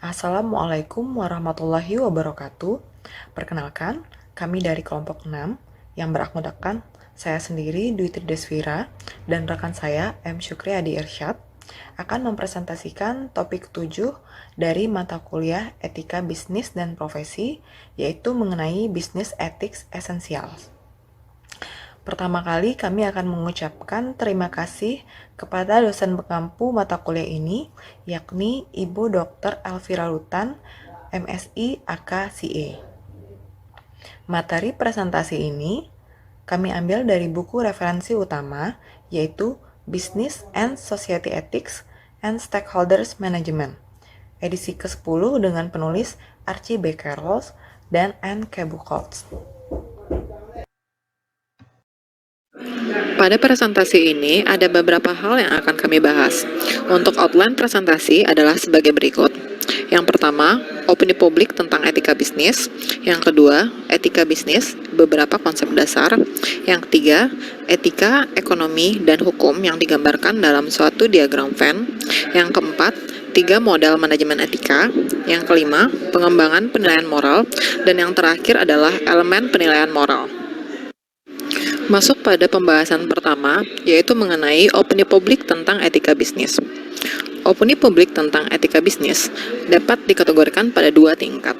Assalamualaikum warahmatullahi wabarakatuh. Perkenalkan, kami dari kelompok 6 yang berakmodakan saya sendiri Dwi Tridesvira dan rekan saya M. Syukri Adi Irsyad akan mempresentasikan topik 7 dari mata kuliah Etika Bisnis dan Profesi, yaitu mengenai Business Ethics Essentials. Pertama kali kami akan mengucapkan terima kasih kepada dosen pengampu mata kuliah ini, yakni Ibu Dr. Elvira Lutan, MSI AK-CA. Materi presentasi ini kami ambil dari buku referensi utama, yaitu Business and Society Ethics and Stakeholders Management, edisi ke-10 dengan penulis Archie B. Carroll dan Anne Cabot. Pada presentasi ini ada beberapa hal yang akan kami bahas. Untuk outline presentasi adalah sebagai berikut. Yang pertama, opini publik tentang etika bisnis. Yang kedua, etika bisnis, beberapa konsep dasar. Yang ketiga, etika, ekonomi, dan hukum yang digambarkan dalam suatu diagram Venn. Yang keempat, 3 modal manajemen etika. Yang kelima, pengembangan penilaian moral. Dan yang terakhir adalah elemen penilaian moral. Masuk pada pembahasan pertama, yaitu mengenai opini publik tentang etika bisnis. Opini publik tentang etika bisnis dapat dikategorikan pada 2 tingkat.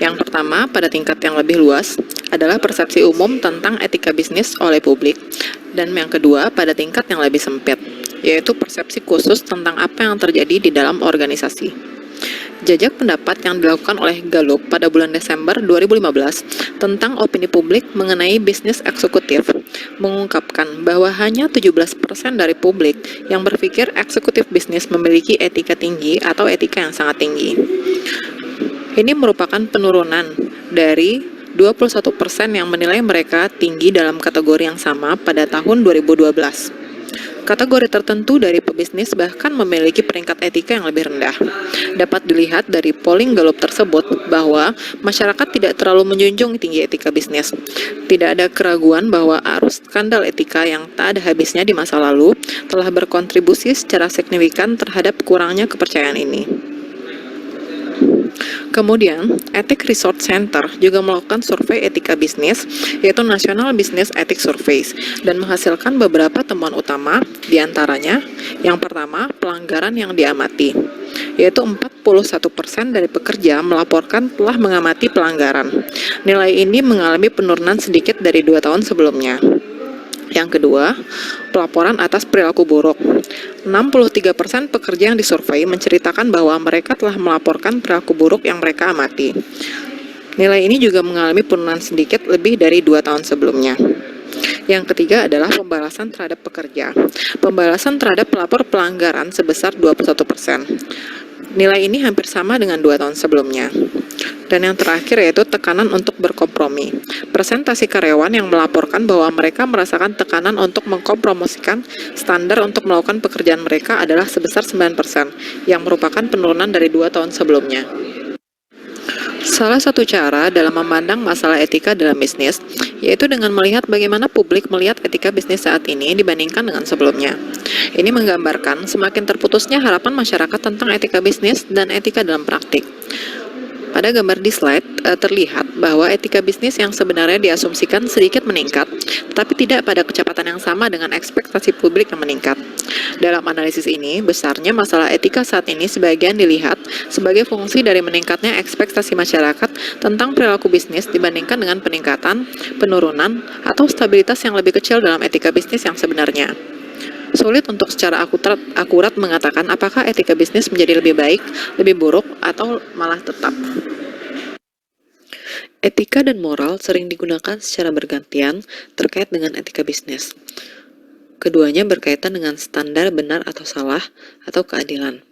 Yang pertama, pada tingkat yang lebih luas, adalah persepsi umum tentang etika bisnis oleh publik, dan yang kedua, pada tingkat yang lebih sempit, yaitu persepsi khusus tentang apa yang terjadi di dalam organisasi. Jajak pendapat yang dilakukan oleh Gallup pada bulan Desember 2015 tentang opini publik mengenai bisnis eksekutif mengungkapkan bahwa hanya 17% dari publik yang berpikir eksekutif bisnis memiliki etika tinggi atau etika yang sangat tinggi. Ini merupakan penurunan dari 21% yang menilai mereka tinggi dalam kategori yang sama pada tahun 2012. Kategori tertentu dari pebisnis bahkan memiliki peringkat etika yang lebih rendah. Dapat dilihat dari polling Gallup tersebut bahwa masyarakat tidak terlalu menjunjung tinggi etika bisnis. Tidak ada keraguan bahwa arus skandal etika yang tak ada habisnya di masa lalu telah berkontribusi secara signifikan terhadap kurangnya kepercayaan ini. Kemudian, Ethics Research Center juga melakukan survei etika bisnis, yaitu National Business Ethics Surveys, dan menghasilkan beberapa temuan utama, diantaranya, yang pertama, pelanggaran yang diamati, yaitu 41% dari pekerja melaporkan telah mengamati pelanggaran. Nilai ini mengalami penurunan sedikit dari 2 tahun sebelumnya. Yang kedua, pelaporan atas perilaku buruk. 63% pekerja yang disurvei menceritakan bahwa mereka telah melaporkan perilaku buruk yang mereka amati. Nilai ini juga mengalami penurunan sedikit lebih dari 2 tahun sebelumnya. Yang ketiga adalah pembalasan terhadap pekerja. Pembalasan terhadap pelapor pelanggaran sebesar 21%. Nilai ini hampir sama dengan 2 tahun sebelumnya. Dan yang terakhir yaitu tekanan untuk berkompromi. Presentasi karyawan yang melaporkan bahwa mereka merasakan tekanan untuk mengkompromosikan standar untuk melakukan pekerjaan mereka adalah sebesar 9%, yang merupakan penurunan dari 2 tahun sebelumnya. Salah satu cara dalam memandang masalah etika dalam bisnis, yaitu dengan melihat bagaimana publik melihat etika bisnis saat ini dibandingkan dengan sebelumnya. Ini menggambarkan semakin terputusnya harapan masyarakat tentang etika bisnis dan etika dalam praktik. Pada gambar di slide, terlihat bahwa etika bisnis yang sebenarnya diasumsikan sedikit meningkat, tetapi tidak pada kecepatan yang sama dengan ekspektasi publik yang meningkat. Dalam analisis ini, besarnya masalah etika saat ini sebagian dilihat sebagai fungsi dari meningkatnya ekspektasi masyarakat tentang perilaku bisnis dibandingkan dengan peningkatan, penurunan, atau stabilitas yang lebih kecil dalam etika bisnis yang sebenarnya. Sulit untuk secara akurat mengatakan apakah etika bisnis menjadi lebih baik, lebih buruk, atau malah tetap. Etika dan moral sering digunakan secara bergantian terkait dengan etika bisnis. Keduanya berkaitan dengan standar benar atau salah atau keadilan.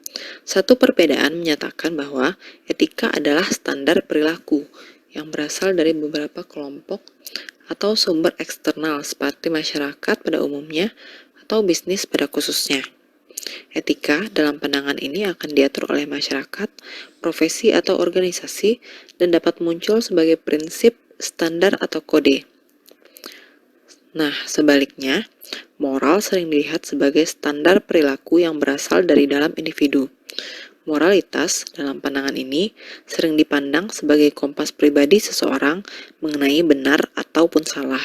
Satu perbedaan menyatakan bahwa etika adalah standar perilaku yang berasal dari beberapa kelompok atau sumber eksternal seperti masyarakat pada umumnya atau bisnis pada khususnya. Etika dalam pandangan ini akan diatur oleh masyarakat, profesi atau organisasi, dan dapat muncul sebagai prinsip, standar, atau kode. Nah, sebaliknya, moral sering dilihat sebagai standar perilaku yang berasal dari dalam individu. Moralitas dalam pandangan ini sering dipandang sebagai kompas pribadi seseorang mengenai benar ataupun salah.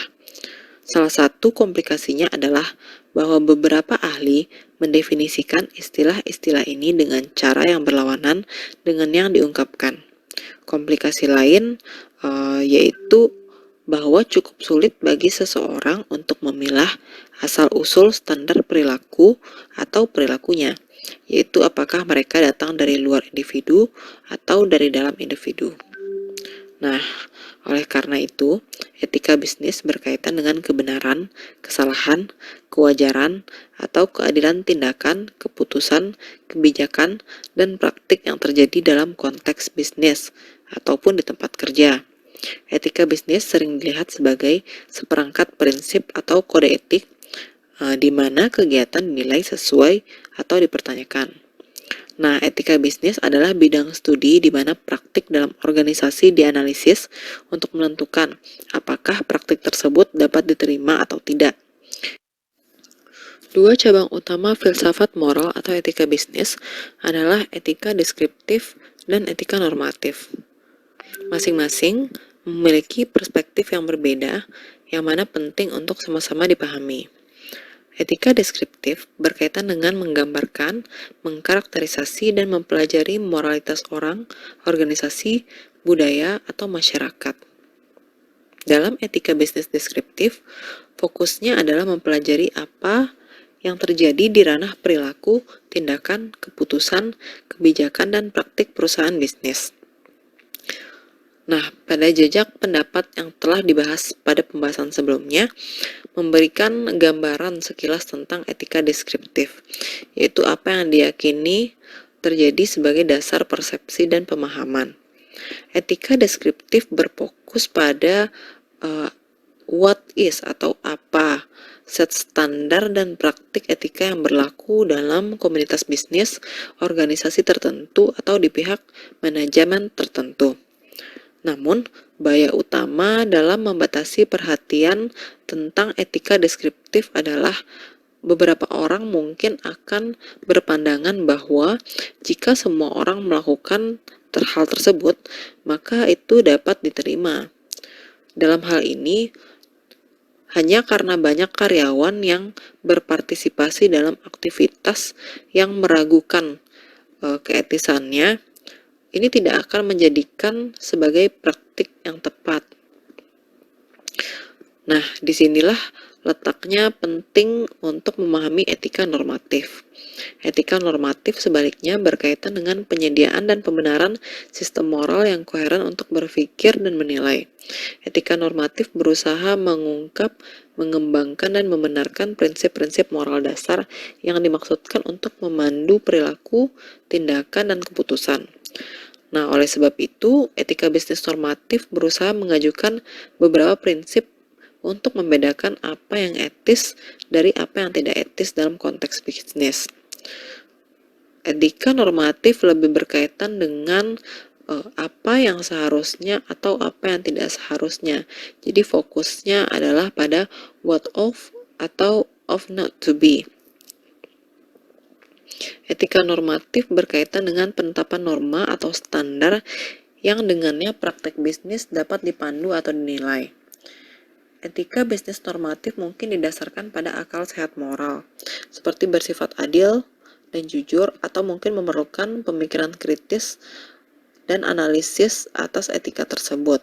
Salah satu komplikasinya adalah bahwa beberapa ahli mendefinisikan istilah-istilah ini dengan cara yang berlawanan dengan yang diungkapkan. Komplikasi lain yaitu bahwa cukup sulit bagi seseorang untuk memilah asal-usul standar perilaku atau perilakunya, yaitu apakah mereka datang dari luar individu atau dari dalam individu. Nah, oleh karena itu, etika bisnis berkaitan dengan kebenaran, kesalahan, kewajaran, atau keadilan tindakan, keputusan, kebijakan, dan praktik yang terjadi dalam konteks bisnis ataupun di tempat kerja. Etika bisnis sering dilihat sebagai seperangkat prinsip atau kode etik di mana kegiatan dinilai sesuai atau dipertanyakan. Nah, etika bisnis adalah bidang studi di mana praktik dalam organisasi dianalisis untuk menentukan apakah praktik tersebut dapat diterima atau tidak. Dua cabang utama filsafat moral atau etika bisnis adalah etika deskriptif dan etika normatif. Masing-masing memiliki perspektif yang berbeda, yang mana penting untuk sama-sama dipahami. Etika deskriptif berkaitan dengan menggambarkan, mengkarakterisasi, dan mempelajari moralitas orang, organisasi, budaya, atau masyarakat. Dalam etika bisnis deskriptif, fokusnya adalah mempelajari apa yang terjadi di ranah perilaku, tindakan, keputusan, kebijakan, dan praktik perusahaan bisnis. Nah, pada jejak pendapat yang telah dibahas pada pembahasan sebelumnya, memberikan gambaran sekilas tentang etika deskriptif, yaitu apa yang diyakini terjadi sebagai dasar persepsi dan pemahaman. Etika deskriptif berfokus pada what is atau apa, set standar dan praktik etika yang berlaku dalam komunitas bisnis, organisasi tertentu, atau di pihak manajemen tertentu. Namun, bahaya utama dalam membatasi perhatian tentang etika deskriptif adalah beberapa orang mungkin akan berpandangan bahwa jika semua orang melakukan hal tersebut, maka itu dapat diterima. Dalam hal ini, hanya karena banyak karyawan yang berpartisipasi dalam aktivitas yang meragukan keetisannya, ini tidak akan menjadikan sebagai praktik yang tepat. Nah, disinilah letaknya penting untuk memahami etika normatif. Etika normatif sebaliknya berkaitan dengan penyediaan dan pembenaran sistem moral yang koheren untuk berpikir dan menilai. Etika normatif berusaha mengungkap, mengembangkan, dan membenarkan prinsip-prinsip moral dasar yang dimaksudkan untuk memandu perilaku, tindakan, dan keputusan. Nah, oleh sebab itu, etika bisnis normatif berusaha mengajukan beberapa prinsip untuk membedakan apa yang etis dari apa yang tidak etis dalam konteks bisnis. Etika normatif lebih berkaitan dengan apa yang seharusnya atau apa yang tidak seharusnya. Jadi fokusnya adalah pada what of atau of not to be. Etika normatif berkaitan dengan penetapan norma atau standar yang dengannya praktek bisnis dapat dipandu atau dinilai. Etika bisnis normatif mungkin didasarkan pada akal sehat moral, seperti bersifat adil dan jujur, atau mungkin memerlukan pemikiran kritis dan analisis atas etika tersebut.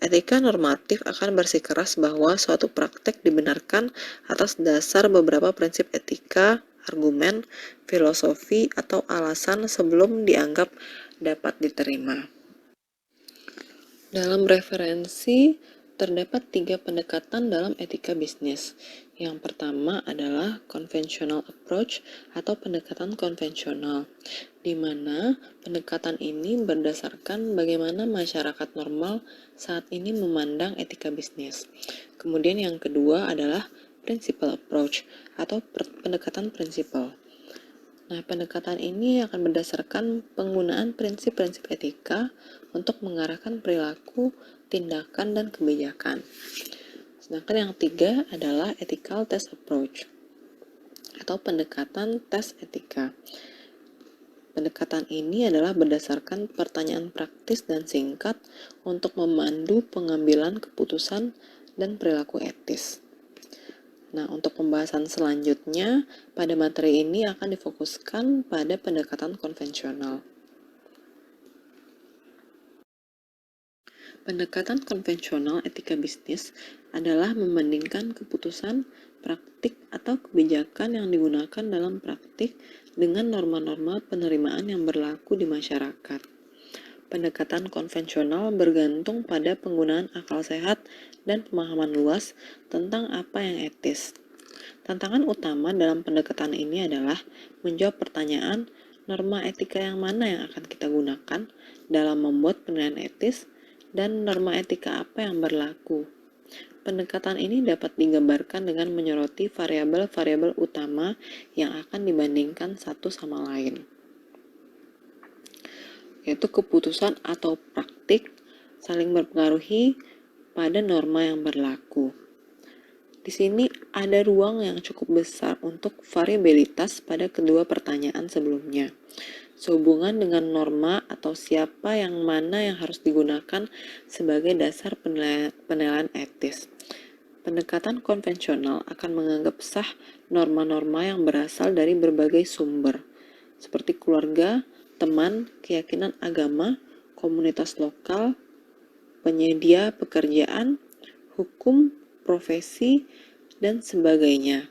Etika normatif akan bersikeras bahwa suatu praktek dibenarkan atas dasar beberapa prinsip etika, argumen, filosofi, atau alasan sebelum dianggap dapat diterima. Dalam referensi, terdapat 3 pendekatan dalam etika bisnis. Yang pertama adalah conventional approach atau pendekatan konvensional, di mana pendekatan ini berdasarkan bagaimana masyarakat normal saat ini memandang etika bisnis. Kemudian yang kedua adalah principle approach atau pendekatan prinsipal. Nah, pendekatan ini akan berdasarkan penggunaan prinsip-prinsip etika untuk mengarahkan perilaku, tindakan, dan kebijakan. Sedangkan yang ketiga adalah ethical test approach atau pendekatan tes etika. Pendekatan ini adalah berdasarkan pertanyaan praktis dan singkat untuk memandu pengambilan keputusan dan perilaku etis. Nah, untuk pembahasan selanjutnya, pada materi ini akan difokuskan pada pendekatan konvensional. Pendekatan konvensional etika bisnis adalah membandingkan keputusan, praktik, atau kebijakan yang digunakan dalam praktik dengan norma-norma penerimaan yang berlaku di masyarakat. Pendekatan konvensional bergantung pada penggunaan akal sehat dan pemahaman luas tentang apa yang etis. Tantangan utama dalam pendekatan ini adalah menjawab pertanyaan norma etika yang mana yang akan kita gunakan dalam membuat penilaian etis dan norma etika apa yang berlaku. Pendekatan ini dapat digambarkan dengan menyoroti variabel-variabel utama yang akan dibandingkan satu sama lain, yaitu keputusan atau praktik saling berpengaruhi pada norma yang berlaku. Di sini ada ruang yang cukup besar untuk variabilitas pada kedua pertanyaan sebelumnya, sehubungan dengan norma atau siapa yang mana yang harus digunakan sebagai dasar penilaian etis. Pendekatan konvensional akan menganggap sah norma-norma yang berasal dari berbagai sumber, seperti keluarga, teman, keyakinan agama, komunitas lokal, penyedia pekerjaan, hukum, profesi, dan sebagainya.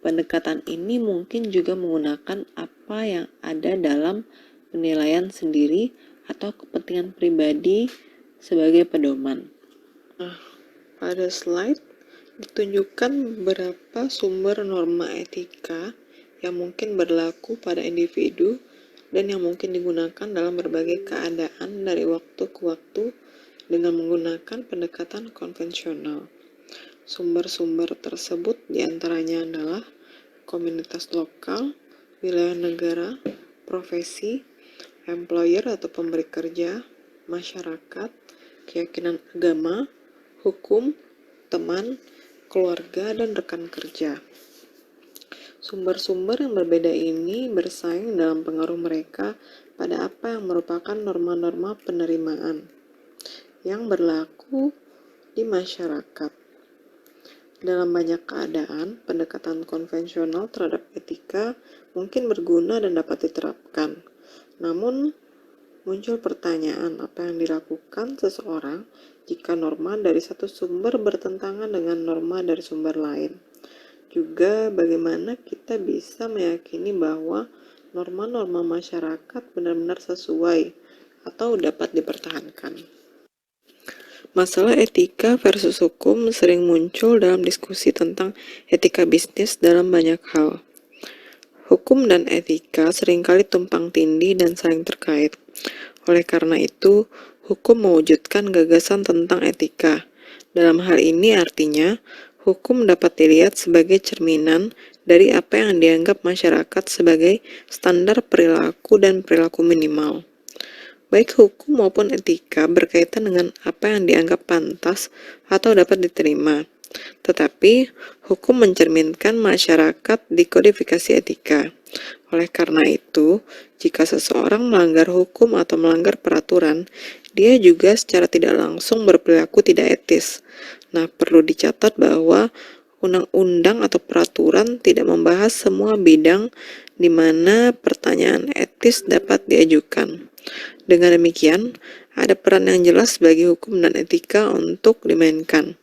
Pendekatan ini mungkin juga menggunakan apa yang ada dalam penilaian sendiri atau kepentingan pribadi sebagai pedoman. Nah, pada slide ditunjukkan beberapa sumber norma etika yang mungkin berlaku pada individu dan yang mungkin digunakan dalam berbagai keadaan dari waktu ke waktu dengan menggunakan pendekatan konvensional. Sumber-sumber tersebut diantaranya adalah komunitas lokal, wilayah negara, profesi, employer atau pemberi kerja, masyarakat, keyakinan agama, hukum, teman, keluarga, dan rekan kerja. Sumber-sumber yang berbeda ini bersaing dalam pengaruh mereka pada apa yang merupakan norma-norma penerimaan yang berlaku di masyarakat. Dalam banyak keadaan, pendekatan konvensional terhadap etika mungkin berguna dan dapat diterapkan. Namun, muncul pertanyaan apa yang dilakukan seseorang jika norma dari satu sumber bertentangan dengan norma dari sumber lain. Juga bagaimana kita bisa meyakini bahwa norma-norma masyarakat benar-benar sesuai atau dapat dipertahankan. Masalah etika versus hukum sering muncul dalam diskusi tentang etika bisnis dalam banyak hal. Hukum dan etika seringkali tumpang tindih dan saling terkait. Oleh karena itu, hukum mewujudkan gagasan tentang etika. Dalam hal ini artinya, hukum dapat dilihat sebagai cerminan dari apa yang dianggap masyarakat sebagai standar perilaku dan perilaku minimal. Baik hukum maupun etika berkaitan dengan apa yang dianggap pantas atau dapat diterima. Tetapi, hukum mencerminkan masyarakat di kodifikasi etika. Oleh karena itu, jika seseorang melanggar hukum atau melanggar peraturan, dia juga secara tidak langsung berperilaku tidak etis. Nah, perlu dicatat bahwa undang-undang atau peraturan tidak membahas semua bidang di mana pertanyaan etis dapat diajukan. Dengan demikian, ada peran yang jelas bagi hukum dan etika untuk dimainkan.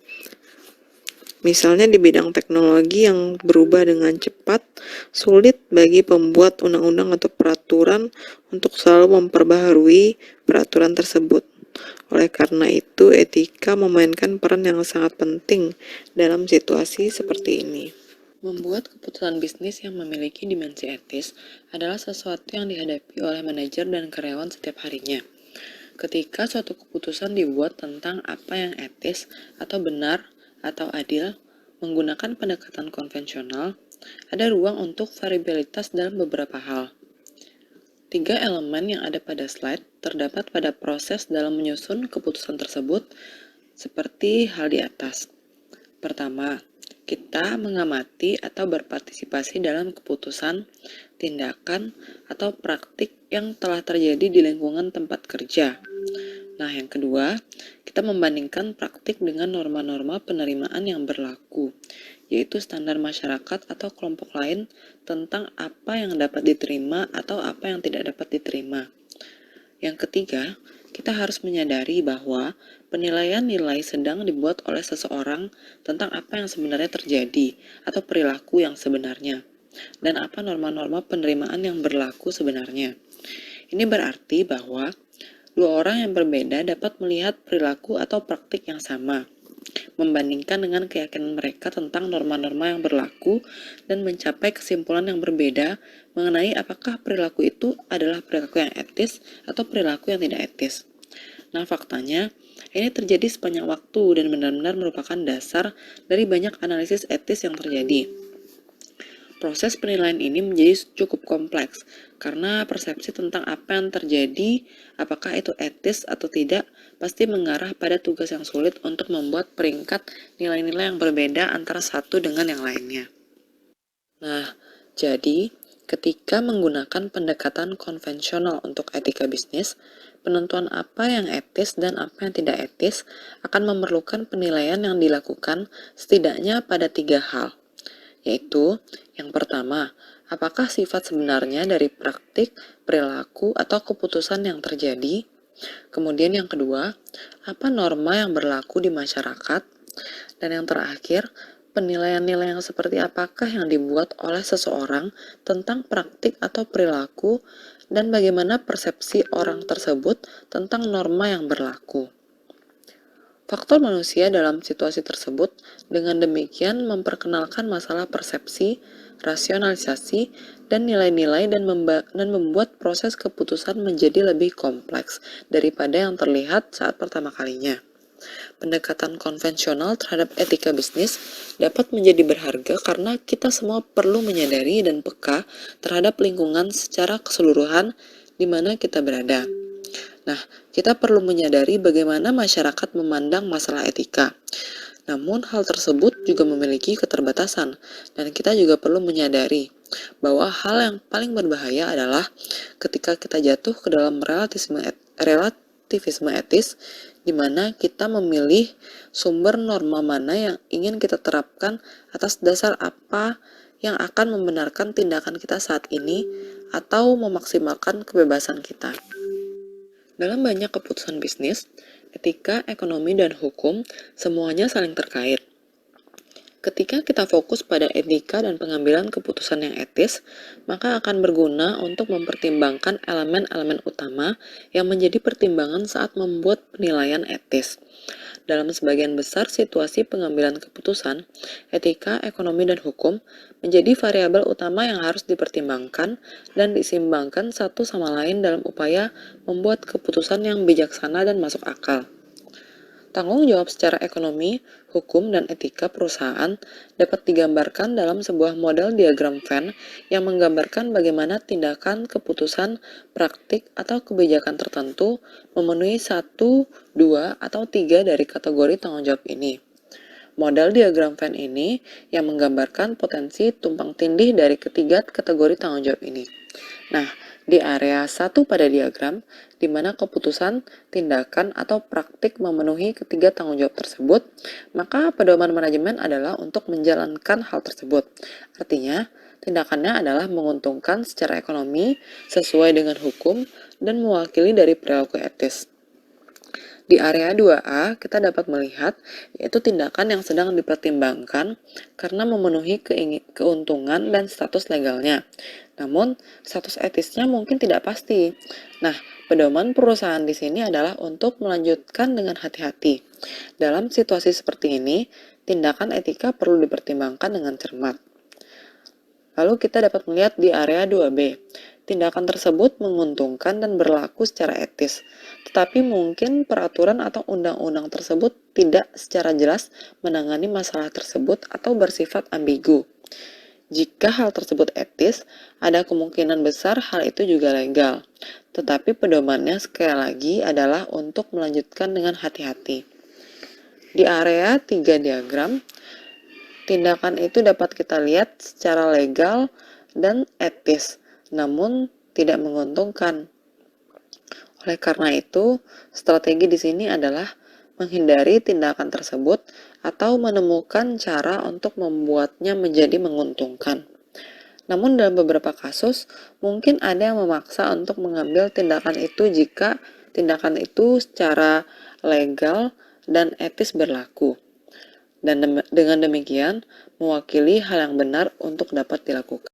Misalnya di bidang teknologi yang berubah dengan cepat, sulit bagi pembuat undang-undang atau peraturan untuk selalu memperbaharui peraturan tersebut. Oleh karena itu, etika memainkan peran yang sangat penting dalam situasi seperti ini. Membuat keputusan bisnis yang memiliki dimensi etis adalah sesuatu yang dihadapi oleh manajer dan karyawan setiap harinya. Ketika suatu keputusan dibuat tentang apa yang etis atau benar atau adil menggunakan pendekatan konvensional, ada ruang untuk variabilitas dalam beberapa hal. 3 elemen yang ada pada slide terdapat pada proses dalam menyusun keputusan tersebut seperti hal di atas. Pertama, kita mengamati atau berpartisipasi dalam keputusan, tindakan, atau praktik yang telah terjadi di lingkungan tempat kerja. Nah, yang kedua, kita membandingkan praktik dengan norma-norma penerimaan yang berlaku, yaitu standar masyarakat atau kelompok lain tentang apa yang dapat diterima atau apa yang tidak dapat diterima. Yang ketiga, kita harus menyadari bahwa penilaian nilai sedang dibuat oleh seseorang tentang apa yang sebenarnya terjadi atau perilaku yang sebenarnya, dan apa norma-norma penerimaan yang berlaku sebenarnya. Ini berarti bahwa dua orang yang berbeda dapat melihat perilaku atau praktik yang sama, membandingkan dengan keyakinan mereka tentang norma-norma yang berlaku dan mencapai kesimpulan yang berbeda mengenai apakah perilaku itu adalah perilaku yang etis atau perilaku yang tidak etis. Nah, faktanya, ini terjadi sepanjang waktu dan benar-benar merupakan dasar dari banyak analisis etis yang terjadi. Proses penilaian ini menjadi cukup kompleks, karena persepsi tentang apa yang terjadi, apakah itu etis atau tidak, pasti mengarah pada tugas yang sulit untuk membuat peringkat nilai-nilai yang berbeda antara satu dengan yang lainnya. Nah, jadi ketika menggunakan pendekatan konvensional untuk etika bisnis, penentuan apa yang etis dan apa yang tidak etis akan memerlukan penilaian yang dilakukan setidaknya pada 3 hal, yaitu yang pertama, apakah sifat sebenarnya dari praktik, perilaku, atau keputusan yang terjadi? Kemudian yang kedua, apa norma yang berlaku di masyarakat? Dan yang terakhir, penilaian nilai yang seperti apakah yang dibuat oleh seseorang tentang praktik atau perilaku dan bagaimana persepsi orang tersebut tentang norma yang berlaku. Faktor manusia dalam situasi tersebut dengan demikian memperkenalkan masalah persepsi, rasionalisasi, dan nilai-nilai dan membuat proses keputusan menjadi lebih kompleks daripada yang terlihat saat pertama kalinya. Pendekatan konvensional terhadap etika bisnis dapat menjadi berharga karena kita semua perlu menyadari dan peka terhadap lingkungan secara keseluruhan di mana kita berada. Nah, kita perlu menyadari bagaimana masyarakat memandang masalah etika. Namun, hal tersebut juga memiliki keterbatasan, dan kita juga perlu menyadari bahwa hal yang paling berbahaya adalah ketika kita jatuh ke dalam relativisme etis, di mana kita memilih sumber norma mana yang ingin kita terapkan atas dasar apa yang akan membenarkan tindakan kita saat ini atau memaksimalkan kebebasan kita. Dalam banyak keputusan bisnis, etika, ekonomi, dan hukum semuanya saling terkait. Ketika kita fokus pada etika dan pengambilan keputusan yang etis, maka akan berguna untuk mempertimbangkan elemen-elemen utama yang menjadi pertimbangan saat membuat penilaian etis. Dalam sebagian besar situasi pengambilan keputusan, etika, ekonomi, dan hukum menjadi variabel utama yang harus dipertimbangkan dan diseimbangkan satu sama lain dalam upaya membuat keputusan yang bijaksana dan masuk akal. Tanggung jawab secara ekonomi, hukum, dan etika perusahaan dapat digambarkan dalam sebuah model diagram Venn yang menggambarkan bagaimana tindakan, keputusan, praktik, atau kebijakan tertentu memenuhi 1, 2, atau 3 dari kategori tanggung jawab ini. Model diagram Venn ini yang menggambarkan potensi tumpang tindih dari ketiga kategori tanggung jawab ini. Nah, di area 1 pada diagram, di mana keputusan, tindakan, atau praktik memenuhi ketiga tanggung jawab tersebut, maka pedoman manajemen adalah untuk menjalankan hal tersebut. Artinya, tindakannya adalah menguntungkan secara ekonomi, sesuai dengan hukum, dan mewakili dari perilaku etis. Di area 2A, kita dapat melihat yaitu tindakan yang sedang dipertimbangkan karena memenuhi keuntungan dan status legalnya. Namun, status etisnya mungkin tidak pasti. Nah, pedoman perusahaan di sini adalah untuk melanjutkan dengan hati-hati. Dalam situasi seperti ini, tindakan etika perlu dipertimbangkan dengan cermat. Lalu kita dapat melihat di area 2B. Tindakan tersebut menguntungkan dan berlaku secara etis, tetapi mungkin peraturan atau undang-undang tersebut tidak secara jelas menangani masalah tersebut atau bersifat ambigu. Jika hal tersebut etis, ada kemungkinan besar hal itu juga legal, tetapi pedomannya sekali lagi adalah untuk melanjutkan dengan hati-hati. Di area 3 diagram, Tindakan itu dapat kita lihat secara legal dan etis, namun tidak menguntungkan. Oleh karena itu, strategi di sini adalah menghindari tindakan tersebut atau menemukan cara untuk membuatnya menjadi menguntungkan. Namun dalam beberapa kasus, mungkin ada yang memaksa untuk mengambil tindakan itu jika tindakan itu secara legal dan etis berlaku. Dan dengan demikian, mewakili hal yang benar untuk dapat dilakukan.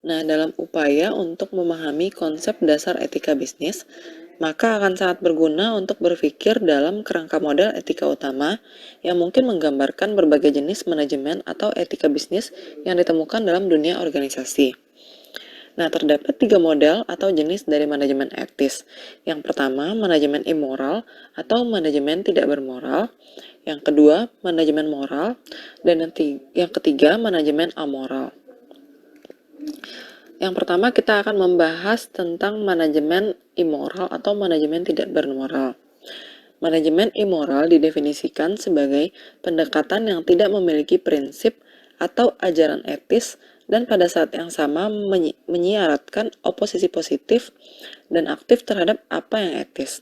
Nah, dalam upaya untuk memahami konsep dasar etika bisnis, maka akan sangat berguna untuk berpikir dalam kerangka model etika utama yang mungkin menggambarkan berbagai jenis manajemen atau etika bisnis yang ditemukan dalam dunia organisasi. Nah, terdapat 3 model atau jenis dari manajemen etis. Yang pertama, manajemen immoral atau manajemen tidak bermoral. Yang kedua, manajemen moral. Dan yang ketiga, manajemen amoral. Yang pertama, kita akan membahas tentang manajemen immoral atau manajemen tidak bermoral. Manajemen immoral didefinisikan sebagai pendekatan yang tidak memiliki prinsip atau ajaran etis dan pada saat yang sama menyiaratkan oposisi positif dan aktif terhadap apa yang etis.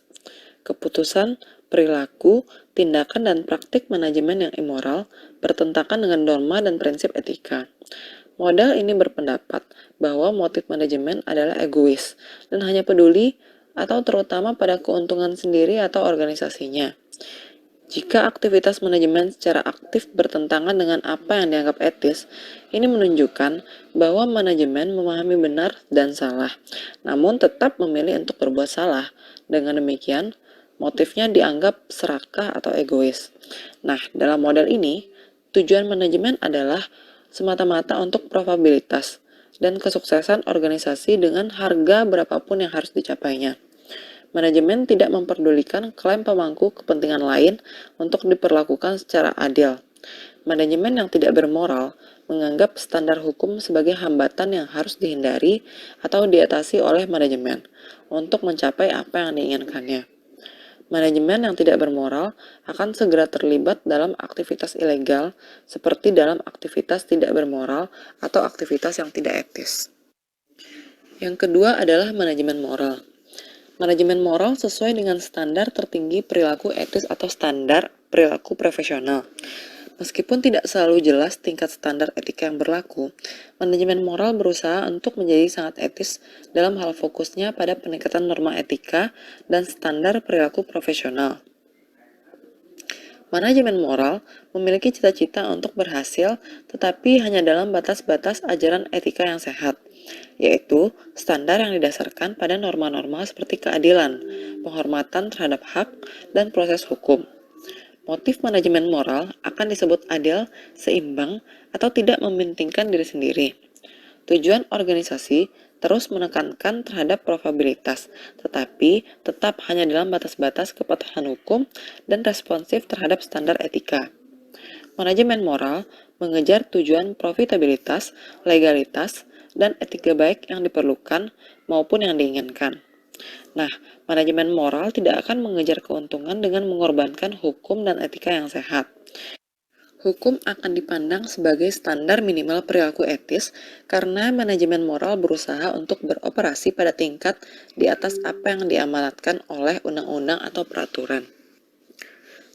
Keputusan, perilaku, tindakan, dan praktik manajemen yang immoral bertentangan dengan norma dan prinsip etika. Model ini berpendapat bahwa motif manajemen adalah egois dan hanya peduli atau terutama pada keuntungan sendiri atau organisasinya. Jika aktivitas manajemen secara aktif bertentangan dengan apa yang dianggap etis, ini menunjukkan bahwa manajemen memahami benar dan salah, namun tetap memilih untuk berbuat salah. Dengan demikian, motifnya dianggap serakah atau egois. Nah, dalam model ini, tujuan manajemen adalah semata-mata untuk probabilitas dan kesuksesan organisasi dengan harga berapapun yang harus dicapainya. Manajemen tidak memperdulikan klaim pemangku kepentingan lain untuk diperlakukan secara adil. Manajemen yang tidak bermoral menganggap standar hukum sebagai hambatan yang harus dihindari atau diatasi oleh manajemen untuk mencapai apa yang diinginkannya. Manajemen yang tidak bermoral akan segera terlibat dalam aktivitas ilegal seperti dalam aktivitas tidak bermoral atau aktivitas yang tidak etis. Yang kedua adalah manajemen moral. Manajemen moral sesuai dengan standar tertinggi perilaku etis atau standar perilaku profesional. Meskipun tidak selalu jelas tingkat standar etika yang berlaku, manajemen moral berusaha untuk menjadi sangat etis dalam hal fokusnya pada peningkatan norma etika dan standar perilaku profesional. Manajemen moral memiliki cita-cita untuk berhasil, tetapi hanya dalam batas-batas ajaran etika yang sehat, yaitu standar yang didasarkan pada norma-norma seperti keadilan, penghormatan terhadap hak, dan proses hukum. Motif manajemen moral akan disebut adil, seimbang, atau tidak mementingkan diri sendiri. Tujuan organisasi terus menekankan terhadap probabilitas, tetapi tetap hanya dalam batas-batas kepatuhan hukum dan responsif terhadap standar etika. Manajemen moral mengejar tujuan profitabilitas, legalitas, dan etika baik yang diperlukan maupun yang diinginkan. Nah, manajemen moral tidak akan mengejar keuntungan dengan mengorbankan hukum dan etika yang sehat. Hukum akan dipandang sebagai standar minimal perilaku etis karena manajemen moral berusaha untuk beroperasi pada tingkat di atas apa yang diamanatkan oleh undang-undang atau peraturan.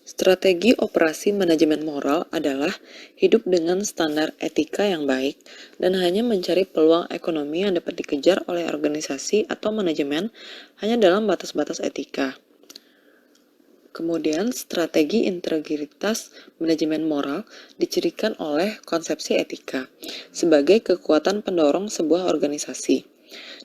Strategi operasi manajemen moral adalah hidup dengan standar etika yang baik dan hanya mencari peluang ekonomi yang dapat dikejar oleh organisasi atau manajemen hanya dalam batas-batas etika. Kemudian, strategi integritas manajemen moral dicirikan oleh konsepsi etika sebagai kekuatan pendorong sebuah organisasi.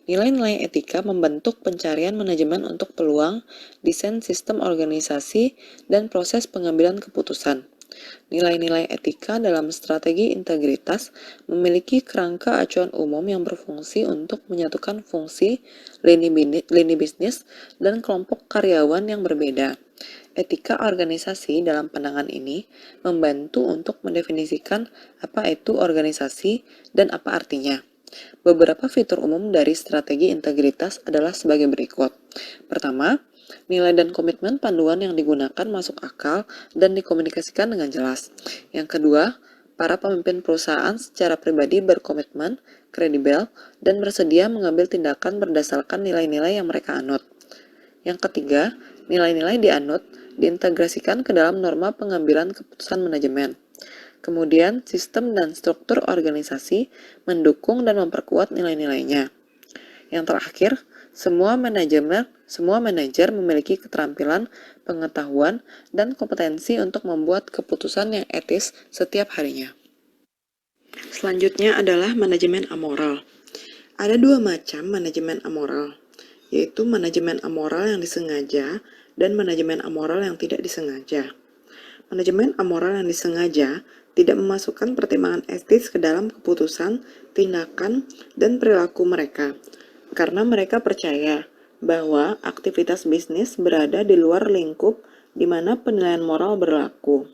Nilai-nilai etika membentuk pencarian manajemen untuk peluang, desain sistem organisasi, dan proses pengambilan keputusan. Nilai-nilai etika dalam strategi integritas memiliki kerangka acuan umum yang berfungsi untuk menyatukan fungsi, lini bisnis, dan kelompok karyawan yang berbeda. Etika organisasi dalam pandangan ini membantu untuk mendefinisikan apa itu organisasi dan apa artinya. Beberapa fitur umum dari strategi integritas adalah sebagai berikut. Pertama, Nilai dan komitmen panduan yang digunakan masuk akal dan dikomunikasikan dengan jelas. Yang kedua, para pemimpin perusahaan secara pribadi berkomitmen, kredibel, dan bersedia mengambil tindakan berdasarkan nilai-nilai yang mereka anut. Yang ketiga, nilai-nilai dianut diintegrasikan ke dalam norma pengambilan keputusan manajemen. Kemudian, sistem dan struktur organisasi mendukung dan memperkuat nilai-nilainya. Yang terakhir, semua manajer memiliki keterampilan, pengetahuan, dan kompetensi untuk membuat keputusan yang etis setiap harinya. Selanjutnya adalah manajemen amoral. Ada dua macam manajemen amoral, yaitu manajemen amoral yang disengaja dan manajemen amoral yang tidak disengaja. Manajemen amoral yang disengaja tidak memasukkan pertimbangan etis ke dalam keputusan, tindakan, dan perilaku mereka, karena mereka percaya bahwa aktivitas bisnis berada di luar lingkup di mana penilaian moral berlaku.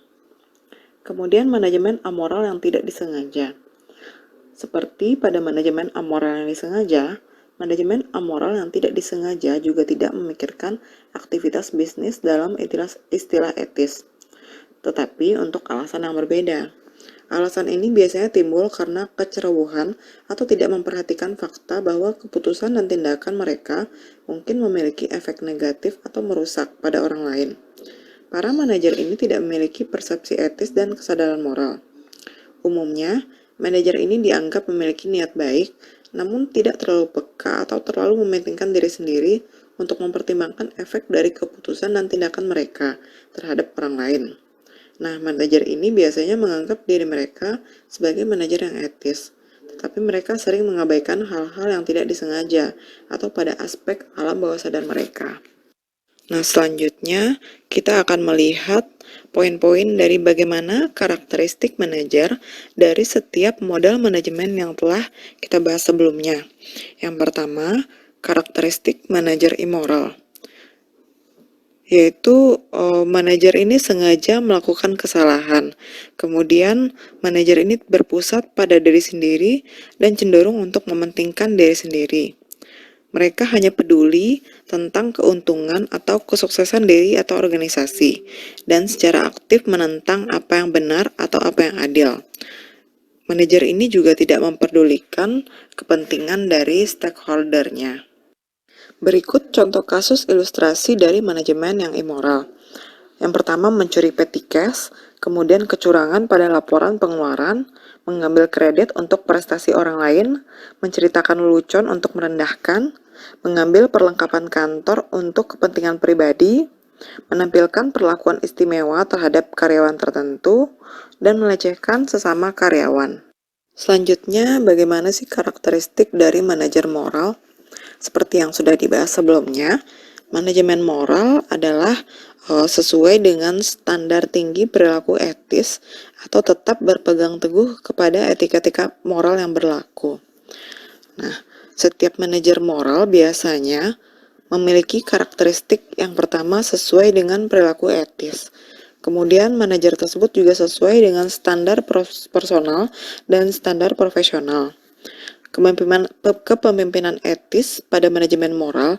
Kemudian manajemen amoral yang tidak disengaja. Seperti pada manajemen amoral yang disengaja, manajemen amoral yang tidak disengaja juga tidak memikirkan aktivitas bisnis dalam istilah etis, tetapi untuk alasan yang berbeda. Alasan ini biasanya timbul karena kecerobohan atau tidak memperhatikan fakta bahwa keputusan dan tindakan mereka mungkin memiliki efek negatif atau merusak pada orang lain. Para manajer ini tidak memiliki persepsi etis dan kesadaran moral. Umumnya, manajer ini dianggap memiliki niat baik, namun tidak terlalu peka atau terlalu mementingkan diri sendiri untuk mempertimbangkan efek dari keputusan dan tindakan mereka terhadap orang lain. Nah, manajer ini biasanya menganggap diri mereka sebagai manajer yang etis, tetapi mereka sering mengabaikan hal-hal yang tidak disengaja atau pada aspek alam bawah sadar mereka. Nah, selanjutnya kita akan melihat poin-poin dari bagaimana karakteristik manajer dari setiap model manajemen yang telah kita bahas sebelumnya. Yang pertama, karakteristik manajer immoral, yaitu manajer ini sengaja melakukan kesalahan. Kemudian manajer ini berpusat pada diri sendiri dan cenderung untuk mementingkan diri sendiri. Mereka hanya peduli tentang keuntungan atau kesuksesan diri atau organisasi, dan secara aktif menentang apa yang benar atau apa yang adil. Manajer ini juga tidak memperdulikan kepentingan dari stakeholder-nya. Berikut contoh kasus ilustrasi dari manajemen yang immoral. Yang pertama, mencuri petty cash, kemudian kecurangan pada laporan pengeluaran, mengambil kredit untuk prestasi orang lain, menceritakan lelucon untuk merendahkan, mengambil perlengkapan kantor untuk kepentingan pribadi, menampilkan perlakuan istimewa terhadap karyawan tertentu, dan melecehkan sesama karyawan. Selanjutnya, bagaimana sih karakteristik dari manajer moral? Seperti yang sudah dibahas sebelumnya, manajemen moral adalah sesuai dengan standar tinggi perilaku etis atau tetap berpegang teguh kepada etika-etika moral yang berlaku. Nah, setiap manajer moral biasanya memiliki karakteristik yang pertama sesuai dengan perilaku etis. Kemudian manajer tersebut juga sesuai dengan standar personal dan standar profesional. Kepemimpinan etis pada manajemen moral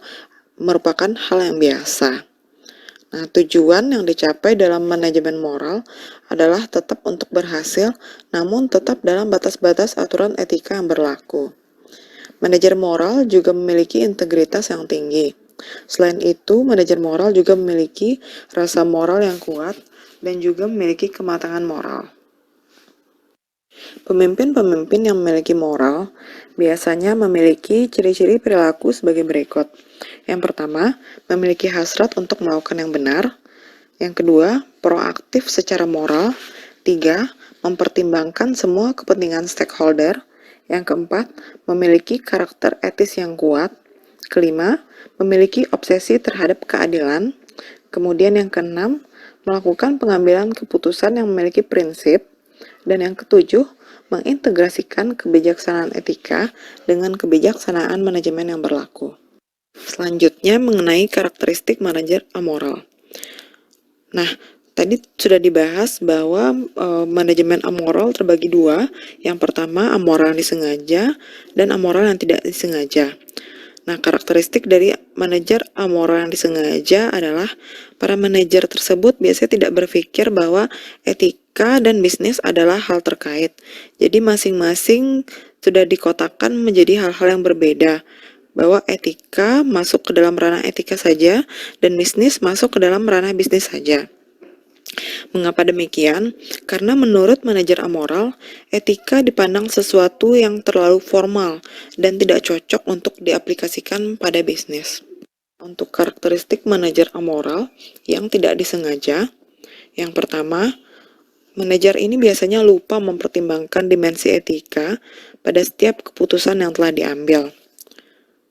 merupakan hal yang biasa. Nah, tujuan yang dicapai dalam manajemen moral adalah tetap untuk berhasil, namun tetap dalam batas-batas aturan etika yang berlaku. Manajer moral juga memiliki integritas yang tinggi. Selain itu, manajer moral juga memiliki rasa moral yang kuat dan juga memiliki kematangan moral. Pemimpin-pemimpin yang memiliki moral biasanya memiliki ciri-ciri perilaku sebagai berikut. Yang pertama, memiliki hasrat untuk melakukan yang benar. Yang kedua, proaktif secara moral. 3, mempertimbangkan semua kepentingan stakeholder. Yang keempat, memiliki karakter etis yang kuat. Kelima, memiliki obsesi terhadap keadilan. Kemudian yang keenam, melakukan pengambilan keputusan yang memiliki prinsip. Dan yang ketujuh, mengintegrasikan kebijaksanaan etika dengan kebijaksanaan manajemen yang berlaku. Selanjutnya mengenai karakteristik manajer amoral. Nah, tadi sudah dibahas bahwa manajemen amoral terbagi dua. Yang pertama, amoral yang disengaja dan amoral yang tidak disengaja. Nah, karakteristik dari manajer amoral yang disengaja adalah para manajer tersebut biasanya tidak berpikir bahwa etika dan bisnis adalah hal terkait. Jadi masing-masing sudah dikotakkan menjadi hal-hal yang berbeda. Bahwa etika masuk ke dalam ranah etika saja dan bisnis masuk ke dalam ranah bisnis saja. Mengapa demikian? Karena menurut manajer amoral, etika dipandang sesuatu yang terlalu formal dan tidak cocok untuk diaplikasikan pada bisnis. Untuk karakteristik manajer amoral yang tidak disengaja, yang pertama, manajer ini biasanya lupa mempertimbangkan dimensi etika pada setiap keputusan yang telah diambil.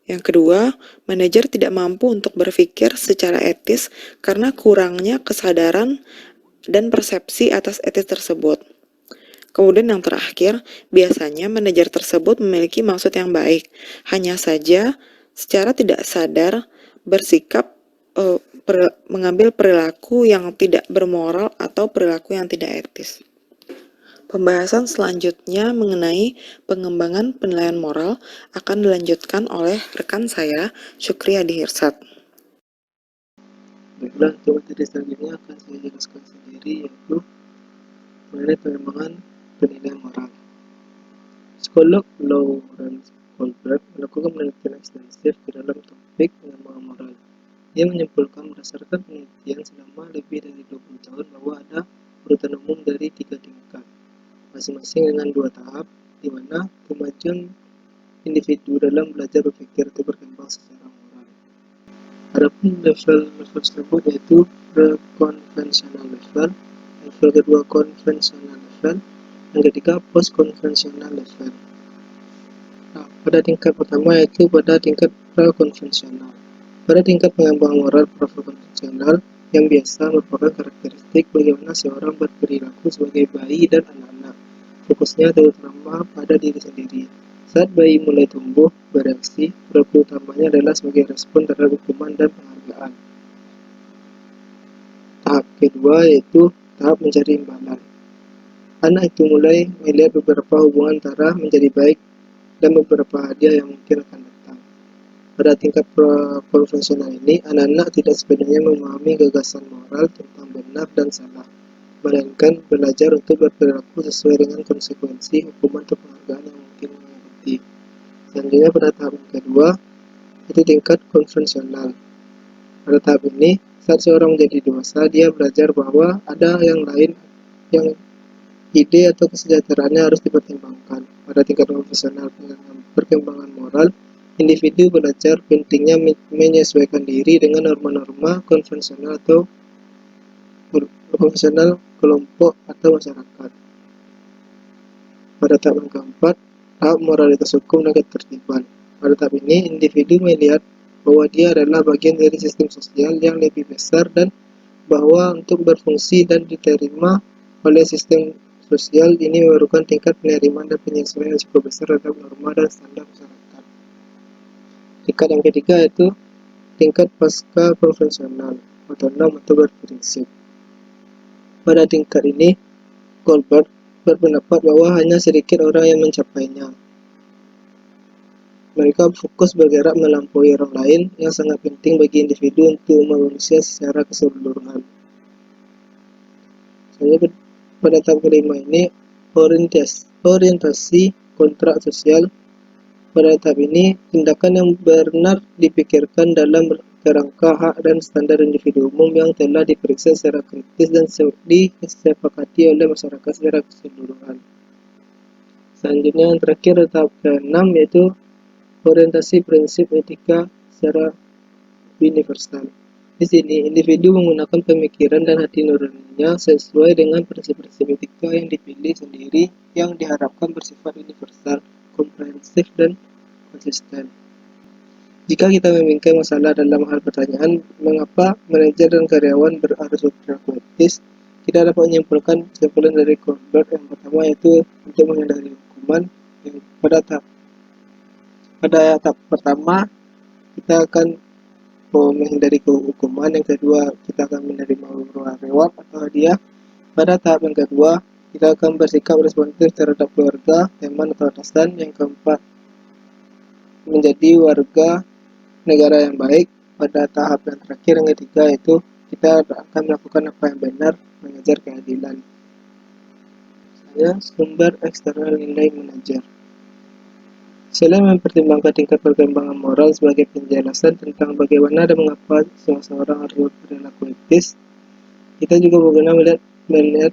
Yang kedua, manajer tidak mampu untuk berpikir secara etis karena kurangnya kesadaran dan persepsi atas etis tersebut. Kemudian yang terakhir, biasanya manajer tersebut memiliki maksud yang baik, hanya saja secara tidak sadar bersikap mengambil perilaku yang tidak bermoral atau perilaku yang tidak etis. Pembahasan selanjutnya mengenai pengembangan penilaian moral akan dilanjutkan oleh rekan saya, Syukri Adi Hirsat. Baiklah, untuk materi selanjutnya akan saya jelaskan sendiri, yaitu mengenai pengembangan penilaian moral. Psikolog Lawrence Kohlberg melakukan penelitian ekstensif ke dalam topik pengembangan moral. Dia menyimpulkan berdasarkan penelitian selama lebih dari 20 tahun bahwa ada urutan umum dari 3 tingkat, masing-masing dengan 2 tahap, di mana kemajuan individu dalam belajar berpikir itu berkembang secara moral. Adapun level tersebut yaitu pre-conventional level, level kedua conventional level, yang ketiga post-conventional level. Nah, pada tingkat pertama yaitu pada tingkat pra-konvensional. Pada tingkat pengembangan moral pra-konvensional yang biasa merupakan karakteristik bagaimana seorang berperilaku sebagai bayi dan anak-anak. Fokusnya terutama pada diri sendiri. Saat bayi mulai tumbuh, bereaksi, perilaku utamanya adalah sebagai respon terhadap hukuman dan penghargaan. Tahap kedua yaitu tahap mencari imbalan. Anak itu mulai melihat beberapa hubungan antara menjadi baik dan beberapa hadiah yang mungkin akan datang. Pada tingkat konvensional ini, anak-anak tidak sebenarnya memahami gagasan moral tentang benar dan salah, melainkan belajar untuk berperilaku sesuai dengan konsekuensi hukuman atau penghargaan yang mungkin mengikuti. Selanjutnya pada tahap yang kedua, itu tingkat konvensional. Pada tahap ini, saat seorang menjadi dewasa, dia belajar bahwa ada yang lain yang ide atau kesejahteraannya harus dipertimbangkan. Pada tingkat konvensional perkembangan moral, individu belajar pentingnya menyesuaikan diri dengan norma-norma konvensional atau konvensional kelompok atau masyarakat. Pada tahap yang keempat, tahap moralitas hukum dan ketertiban. Pada tahap ini, individu melihat bahwa dia adalah bagian dari sistem sosial yang lebih besar dan bahwa untuk berfungsi dan diterima oleh sistem sosial ini memerlukan tingkat penerimaan dan penyesuaian yang cukup besar terhadap norma dan standar masyarakat. Tingkat yang ketiga yaitu tingkat pasca konvensional, otonom atau berprinsip. Pada tingkat ini, Goldberg berpendapat bahwa hanya sedikit orang yang mencapainya. Mereka fokus bergerak melampaui orang lain yang sangat penting bagi individu untuk manusia secara keseluruhan. Pada tahap kelima ini, orientasi kontrak sosial. Pada tahap ini, tindakan yang benar dipikirkan dalam kerangka hak dan standar individu umum yang telah diperiksa secara kritis dan disepakati oleh masyarakat secara keseluruhan. Selanjutnya yang terakhir tahap ke-6 yaitu orientasi prinsip etika secara universal. Di sini, individu menggunakan pemikiran dan hati nuraninya sesuai dengan prinsip-prinsip etika yang dipilih sendiri yang diharapkan bersifat universal, komprehensif, dan konsisten. Jika kita membingkai masalah dalam hal pertanyaan mengapa manajer dan karyawan harus berperilaku etis, kita dapat menyimpulkan kesimpulan dari Kohlberg yang pertama yaitu untuk menghindari hukuman. Yang pada tahap pertama kita akan menghindari hukuman, yang kedua kita akan menerima reward atau hadiah. Pada tahap yang kedua kita akan bersikap responsif terhadap keluarga, teman atau atasan. Yang keempat menjadi warga negara yang baik. Pada tahap yang terakhir yang ketiga itu kita akan melakukan apa yang benar, mengejar keadilan. Sumber eksternal nilai manajer. Selain mempertimbangkan tingkat perkembangan moral sebagai penjelasan tentang bagaimana dan mengapa seseorang harus berperilaku etis, kita juga berguna melihat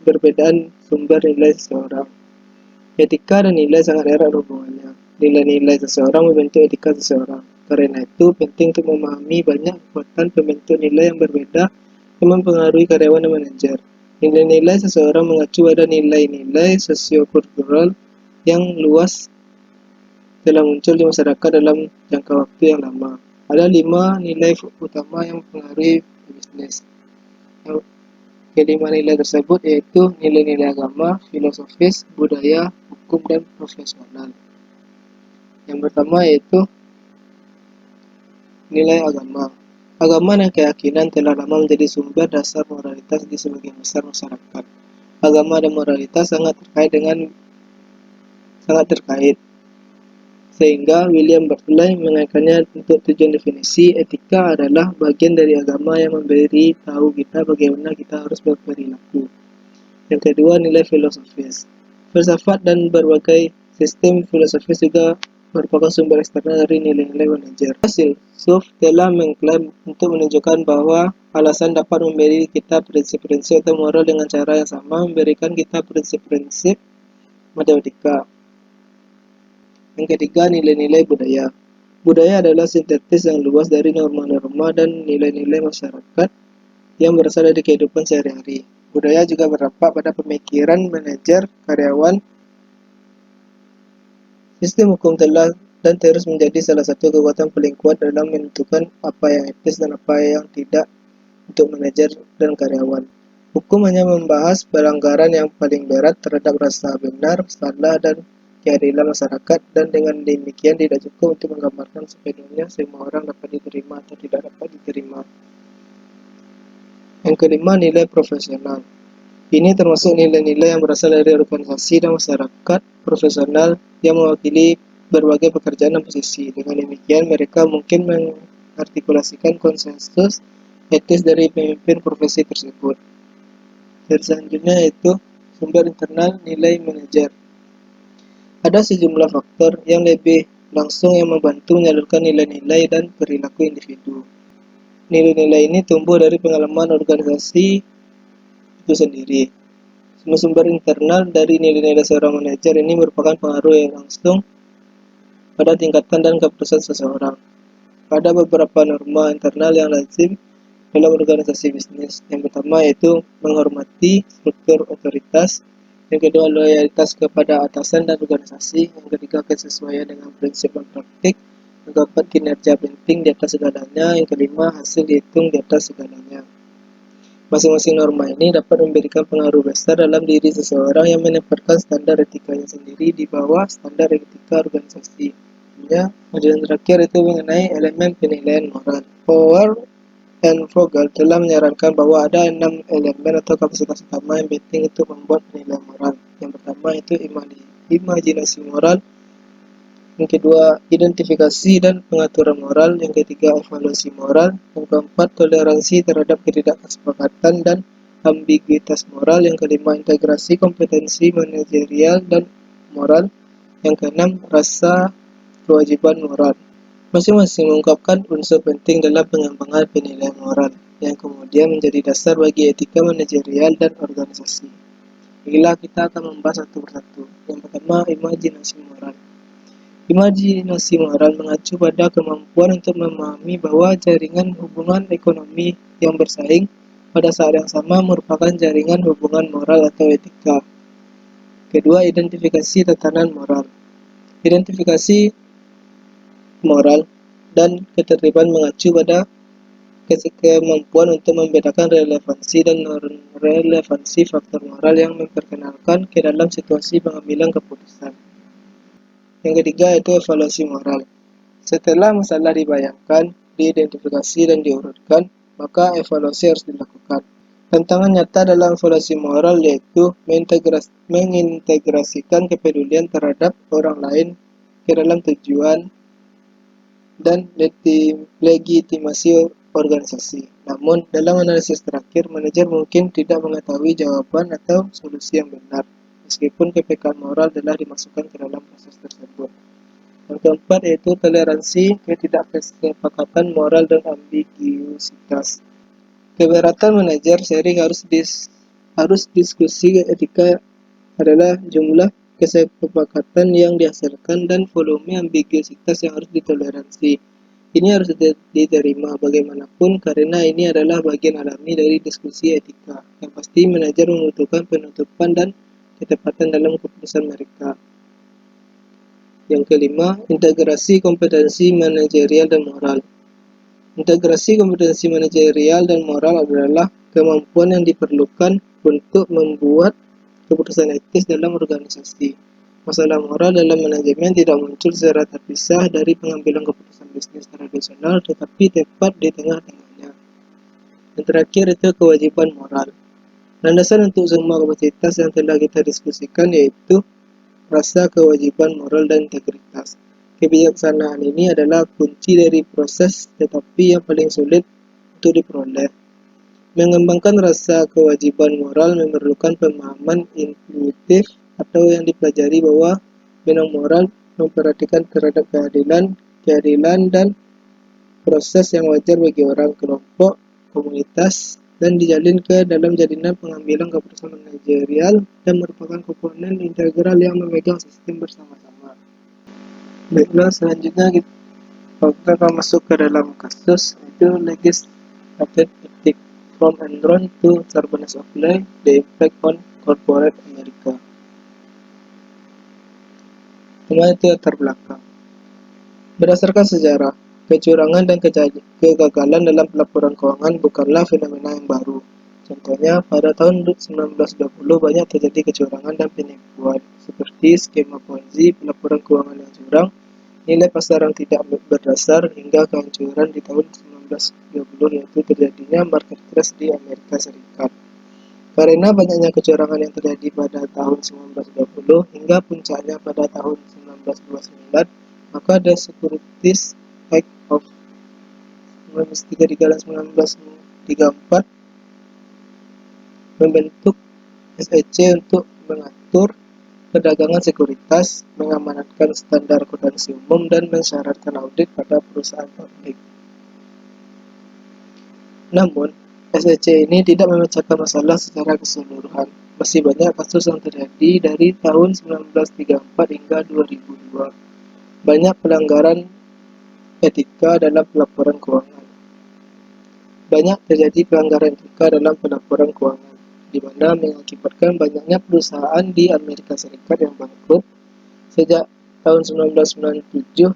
perbedaan sumber nilai seseorang. Etika dan nilai sangat erat hubungannya. Nilai-nilai seseorang membentuk etika seseorang. Karena itu, penting untuk memahami banyak kekuatan pembentuk nilai yang berbeda yang mempengaruhi karyawan dan manajer. Nilai-nilai seseorang mengacu pada nilai-nilai sosiokultural yang luas telah muncul di masyarakat dalam jangka waktu yang lama. Ada 5 nilai utama yang mempengaruhi bisnis. Kelima nilai tersebut yaitu nilai-nilai agama, filosofis, budaya, hukum, dan profesional. Yang pertama yaitu nilai agama. Agama dan keyakinan telah lama menjadi sumber dasar moralitas di sebagian besar masyarakat. Agama dan moralitas sangat terkait, sehingga William Barclay mengaitkannya untuk tujuan definisi etika adalah bagian dari agama yang memberi tahu kita bagaimana kita harus berperilaku. Yang kedua, nilai filosofis. Filsafat dan berbagai sistem filosofis juga merupakan sumber eksternal dari nilai-nilai manajer. Hasil, Sof telah mengklaim untuk menunjukkan bahwa alasan dapat memberi kita prinsip-prinsip atau moral dengan cara yang sama memberikan kita prinsip-prinsip matematika. Yang ketiga, nilai-nilai budaya. Budaya adalah sintetis yang luas dari norma-norma dan nilai-nilai masyarakat yang berasal dari kehidupan sehari-hari. Budaya juga berdampak pada pemikiran manajer, karyawan. Sistem hukum telah dan terus menjadi salah satu kekuatan paling kuat dalam menentukan apa yang etis dan apa yang tidak untuk manajer dan karyawan. Hukum hanya membahas pelanggaran yang paling berat terhadap rasa benar, salah, dan keadilan masyarakat, dan dengan demikian tidak cukup untuk menggambarkan sepenuhnya semua orang dapat diterima atau tidak dapat diterima. Yang kelima, nilai profesional. Ini termasuk nilai-nilai yang berasal dari organisasi dan masyarakat profesional yang mewakili berbagai pekerjaan dan posisi. Dengan demikian, mereka mungkin mengartikulasikan konsensus etis dari pemimpin profesi tersebut. Dan selanjutnya yaitu sumber internal nilai manajer. Ada sejumlah faktor yang lebih langsung yang membantu menyalurkan nilai-nilai dan perilaku individu. Nilai-nilai ini tumbuh dari pengalaman organisasi itu sendiri. Sumber internal dari nilai-nilai seorang manajer ini merupakan pengaruh yang langsung pada tingkatan dan keputusan seseorang. Ada beberapa norma internal yang lazim dalam organisasi bisnis. Yang pertama yaitu menghormati struktur otoritas. Yang kedua, loyalitas kepada atasan dan organisasi. Yang ketiga, kesesuaian dengan prinsip dan praktik. Yang keempat, kinerja penting di atas segalanya. Yang kelima, hasil dihitung di atas segalanya. Masing-masing norma ini dapat memberikan pengaruh besar dalam diri seseorang yang menempatkan standar etikanya sendiri di bawah standar etika organisasi. Kemudian terakhir itu mengenai elemen penilaian moral. Power and Vogel telah menyarankan bahwa ada 6 elemen atau kapasitas utama yang penting untuk membuat penilaian moral. Yang pertama itu imajinasi moral. Yang kedua, identifikasi dan pengaturan moral. Yang ketiga, evaluasi moral. Yang keempat, toleransi terhadap ketidaksepakatan dan ambiguitas moral. Yang kelima, integrasi kompetensi manajerial dan moral. Yang keenam, rasa kewajiban moral. Masing-masing mengungkapkan unsur penting dalam pengembangan penilaian moral, yang kemudian menjadi dasar bagi etika manajerial dan organisasi. Baiklah, kita akan membahas satu persatu. Yang pertama, imajinasi moral. Imajinasi moral mengacu pada kemampuan untuk memahami bahwa jaringan hubungan ekonomi yang bersaing pada saat yang sama merupakan jaringan hubungan moral atau etika. Kedua, identifikasi tatanan moral. Identifikasi moral dan ketertiban mengacu pada kemampuan untuk membedakan relevansi dan non-relevansi faktor moral yang memperkenalkan ke dalam situasi pengambilan keputusan. Yang ketiga yaitu evaluasi moral. Setelah masalah dibayangkan, diidentifikasi dan diurutkan, maka evaluasi harus dilakukan. Tantangan nyata dalam evaluasi moral yaitu mengintegrasikan kepedulian terhadap orang lain ke dalam tujuan dan legitimasi organisasi. Namun, dalam analisis terakhir, manajer mungkin tidak mengetahui jawaban atau solusi yang benar, meskipun kepekaan moral telah dimasukkan ke dalam proses tersebut. Yang keempat yaitu toleransi ketidakkesepakatan moral dan ambiguitas. Keberatan manajer sharing harus diskusi etika adalah jumlah kesepakatan yang dihasilkan dan volume ambiguitas yang harus ditoleransi. Ini harus diterima bagaimanapun karena ini adalah bagian alami dari diskusi etika. Yang pasti manajer membutuhkan penutupan dan ketepatan dalam keputusan mereka. Yang kelima, integrasi kompetensi manajerial dan moral. Integrasi kompetensi manajerial dan moral adalah kemampuan yang diperlukan untuk membuat keputusan etis dalam organisasi. Masalah moral dalam manajemen tidak muncul secara terpisah dari pengambilan keputusan bisnis tradisional, tetapi tepat di tengah-tengahnya. Yang terakhir itu kewajiban moral. Landasan untuk semua kapasitas yang telah kita diskusikan yaitu rasa kewajiban moral dan integritas. Kebijaksanaan ini adalah kunci dari proses, tetapi yang paling sulit untuk diperoleh. Mengembangkan rasa kewajiban moral memerlukan pemahaman intuitif atau yang dipelajari bahwa benang moral memperhatikan terhadap keadilan dan proses yang wajar bagi orang, kelompok, komunitas, dan dijalin ke dalam jalinan pengambilan keputusan manajerial dan merupakan komponen integral yang memegang sistem bersama-sama. Baiklah, selanjutnya kita akan masuk ke dalam kasus itu legislative ethics from Enron to Sarbanes Oxley, the impact on corporate America. Kembali ke latar belakang. Berdasarkan sejarah, kecurangan dan kegagalan dalam pelaporan keuangan bukanlah fenomena yang baru. Contohnya, pada tahun 1920 banyak terjadi kecurangan dan penipuan, seperti skema Ponzi, pelaporan keuangan yang curang, nilai pasaran tidak berdasar, hingga kehancuran di tahun 1930 yaitu terjadinya market crash di Amerika Serikat. Karena banyaknya kecurangan yang terjadi pada tahun 1920 hingga puncaknya pada tahun 1929, maka The Securities Act of 1934 membentuk SEC untuk mengatur perdagangan sekuritas, mengamanatkan standar akuntansi umum, dan mensyaratkan audit pada perusahaan publik. Namun, SEC ini tidak memecahkan masalah secara keseluruhan. Masih banyak kasus yang terjadi dari tahun 1934 hingga 2002. Banyak pelanggaran etika dalam pelaporan keuangan. Banyak terjadi pelanggaran etika dalam pelaporan keuangan, di mana mengakibatkan banyaknya perusahaan di Amerika Serikat yang bangkrut. Sejak tahun 1997,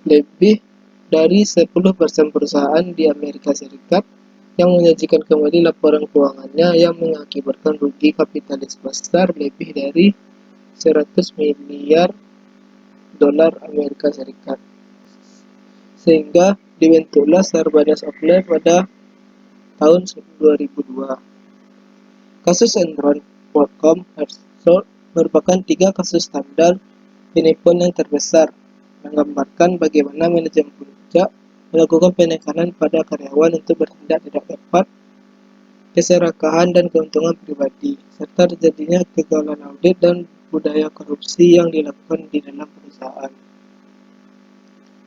lebih dari 10% perusahaan di Amerika Serikat yang menyajikan kembali laporan keuangannya yang mengakibatkan rugi kapitalis pasar lebih dari 100 miliar dolar Amerika Serikat. Sehingga dibentuklah Sarbanes-Oxley pada tahun 2002. Kasus Enron, WorldCom, Herzog merupakan 3 kasus standar penipuan yang terbesar, menggambarkan bagaimana manajemen puncak melakukan penekanan pada karyawan untuk bertindak tidak tepat, keserakahan dan keuntungan pribadi, serta terjadinya kegagalan audit dan budaya korupsi yang dilakukan di dalam perusahaan.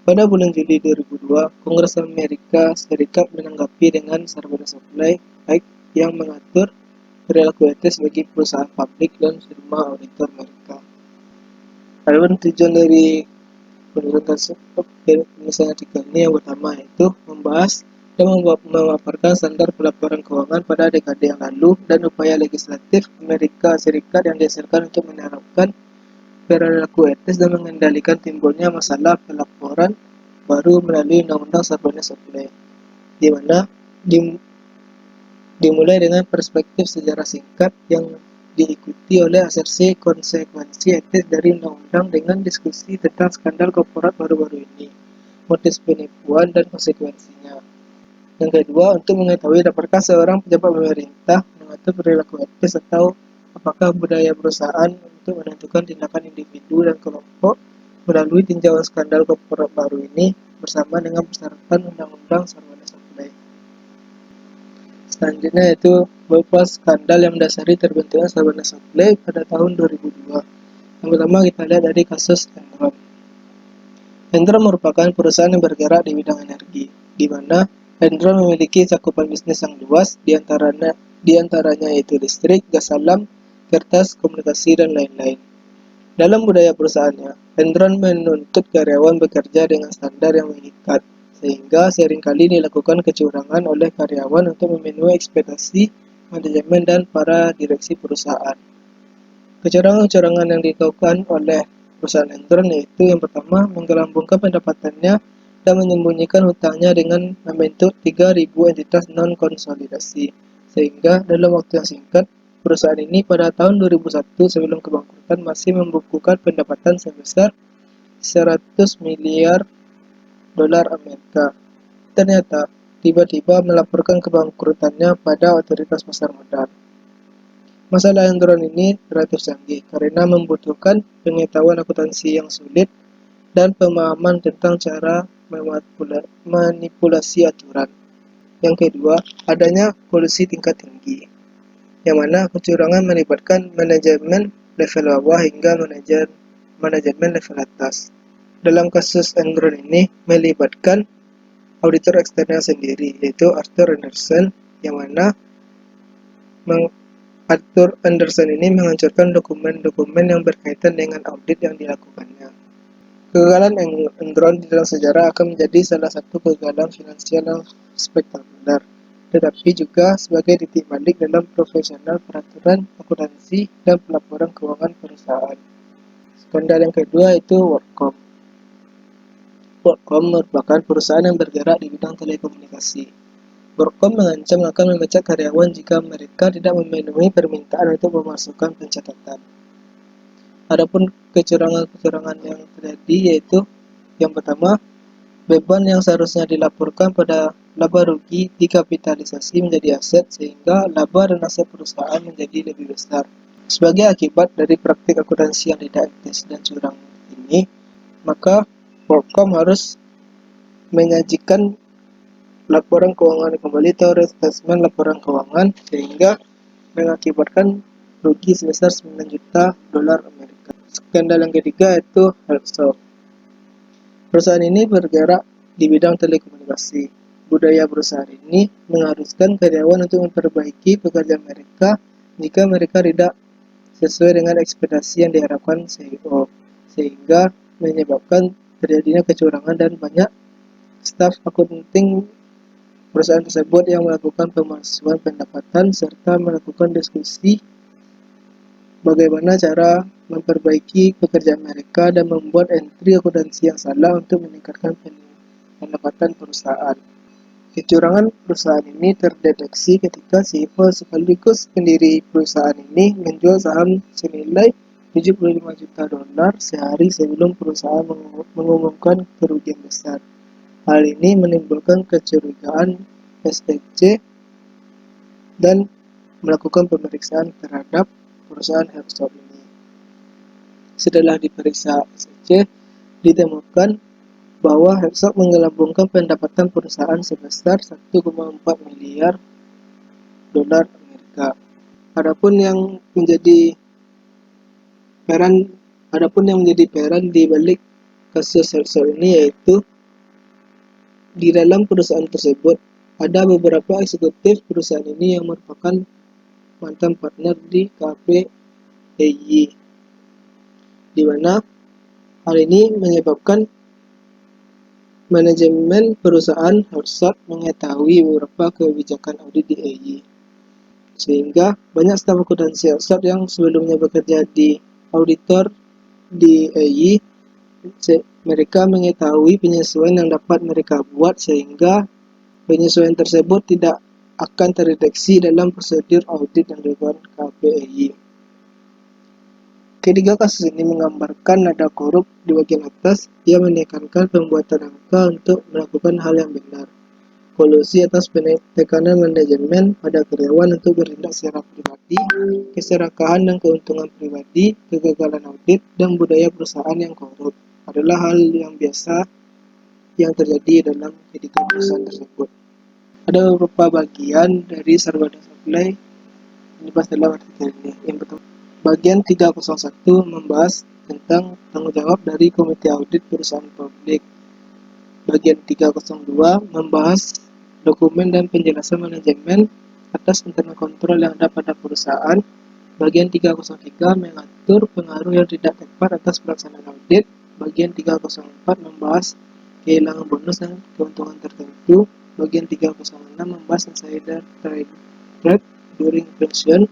Pada bulan Juli 2002, Kongres Amerika Serikat menanggapi dengan Sarbanes-Oxley Act yang mengatur perilaku etis bagi perusahaan publik dan firma auditor mereka. Adapun tujuan dari penulisan tersebut misalnya artikel ini yang pertama yaitu membahas dan memaparkan standar pelaporan keuangan pada dekade yang lalu dan upaya legislatif Amerika Serikat yang dihasilkan untuk menerapkan perilaku etis dan mengendalikan timbulnya masalah pelaporan baru melalui Undang-Undang Sarbanes-Oxley, di mana dimulai dengan perspektif sejarah singkat yang diikuti oleh asersi konsekuensi etis dari undang-undang dengan diskusi tentang skandal korporat baru-baru ini, motif penipuan dan konsekuensinya. Yang kedua, untuk mengetahui dapatkah seorang pejabat pemerintah mengatur perilaku etis atau apakah budaya perusahaan untuk menentukan tindakan individu dan kelompok melalui tinjauan skandal korporat baru ini bersama dengan persyaratan Undang-Undang Sarwana Supply. Selanjutnya yaitu beberapa skandal yang mendasari terbentuknya Sarwana Supply pada tahun 2002. Yang pertama kita lihat dari kasus Enron. Enron merupakan perusahaan yang bergerak di bidang energi, di mana Enron memiliki cakupan bisnis yang luas, di antaranya yaitu listrik, gas alam, kertas, komunikasi, dan lain-lain. Dalam budaya perusahaannya, Enron menuntut karyawan bekerja dengan standar yang mengikat, sehingga seringkali dilakukan kecurangan oleh karyawan untuk memenuhi ekspektasi manajemen dan para direksi perusahaan. Kecurangan-kecurangan yang dilakukan oleh perusahaan Enron yaitu yang pertama, menggelambungkan pendapatannya dan menyembunyikan hutangnya dengan membentuk 3.000 entitas non-konsolidasi, sehingga dalam waktu yang singkat, perusahaan ini pada tahun 2001 sebelum kebangkrutan masih membukukan pendapatan sebesar 100 miliar dolar Amerika. Ternyata, tiba-tiba melaporkan kebangkrutannya pada otoritas pasar modal. Masalah Enron ini relatif canggih karena membutuhkan pengetahuan akuntansi yang sulit dan pemahaman tentang cara manipulasi aturan. Yang kedua, adanya kolusi tingkat tinggi, yang mana kecurangan melibatkan manajemen level bawah hingga manajemen level atas. Dalam kasus Enron ini melibatkan auditor eksternal sendiri, yaitu Arthur Andersen, yang mana Arthur Andersen ini menghancurkan dokumen-dokumen yang berkaitan dengan audit yang dilakukannya. Kegagalan Enron di dalam sejarah akan menjadi salah satu kegagalan finansial yang spektakuler, tetapi juga sebagai titik balik dalam profesional peraturan akuntansi dan pelaporan keuangan perusahaan. Skandal yang kedua itu WorldCom. WorldCom merupakan perusahaan yang bergerak di bidang telekomunikasi. WorldCom mengancam akan memecat karyawan jika mereka tidak memenuhi permintaan untuk memasukkan pencatatan. Adapun kecurangan-kecurangan yang terjadi yaitu yang pertama, beban yang seharusnya dilaporkan pada laba rugi dikapitalisasi menjadi aset sehingga laba dan aset perusahaan menjadi lebih besar. Sebagai akibat dari praktik akuntansi yang tidak etis dan curang ini, maka WorldCom harus menyajikan laporan keuangan kembali atau restatement laporan keuangan sehingga mengakibatkan rugi sebesar 9 juta dolar Amerika. Skandal yang ketiga yaitu HealthSoft. Perusahaan ini bergerak di bidang telekomunikasi. Budaya perusahaan ini mengharuskan karyawan untuk memperbaiki pekerjaan mereka jika mereka tidak sesuai dengan ekspektasi yang diharapkan CEO, sehingga menyebabkan terjadinya kecurangan dan banyak staf akunting perusahaan tersebut yang melakukan pemalsuan pendapatan serta melakukan diskusi bagaimana cara memperbaiki pekerjaan mereka dan membuat entry akuntansi yang salah untuk meningkatkan pendapatan perusahaan. Kecurangan perusahaan ini terdeteksi ketika CEO sekaligus pendiri perusahaan ini menjual saham senilai 75 juta dolar sehari sebelum perusahaan mengumumkan kerugian besar. Hal ini menimbulkan kecurigaan SEC dan melakukan pemeriksaan terhadap perusahaan HealthSoft ini. Setelah diperiksa SEC, ditemukan bahwa HealthSoft menggelambungkan pendapatan perusahaan sebesar 1,4 miliar dolar Amerika. Adapun yang menjadi peran di balik kasus HealthSoft ini yaitu di dalam perusahaan tersebut ada beberapa eksekutif perusahaan ini yang merupakan mantan partner di KPEI, di mana hal ini menyebabkan manajemen perusahaan HealthSoft mengetahui beberapa kebijakan audit di EI, sehingga banyak staf akuntansi HealthSoft yang sebelumnya bekerja di auditor di EI, mereka mengetahui penyesuaian yang dapat mereka buat sehingga penyesuaian tersebut tidak akan terdeteksi dalam prosedur audit yang dilakukan KPEI. Ketiga kasus ini menggambarkan nada korup di bagian atas yang menekankan pembuatan angka untuk melakukan hal yang benar. Kolusi atas tekanan manajemen pada karyawan untuk bertindak secara pribadi, keserakahan dan keuntungan pribadi, kegagalan audit, dan budaya perusahaan yang korup adalah hal yang biasa yang terjadi dalam ketiga perusahaan tersebut. Ada beberapa bagian dari Sarvada Supply yang dibahas dalam artikel ini. Yang pertama, bagian 301 membahas tentang tanggung jawab dari Komite Audit Perusahaan Publik. Bagian 302 membahas dokumen dan penjelasan manajemen atas internal kontrol yang ada pada perusahaan. Bagian 303 mengatur pengaruh yang tidak tepat atas pelaksanaan audit. Bagian 304 membahas kehilangan bonus dan keuntungan tertentu. Bagian 306 membahas insider trade during pension.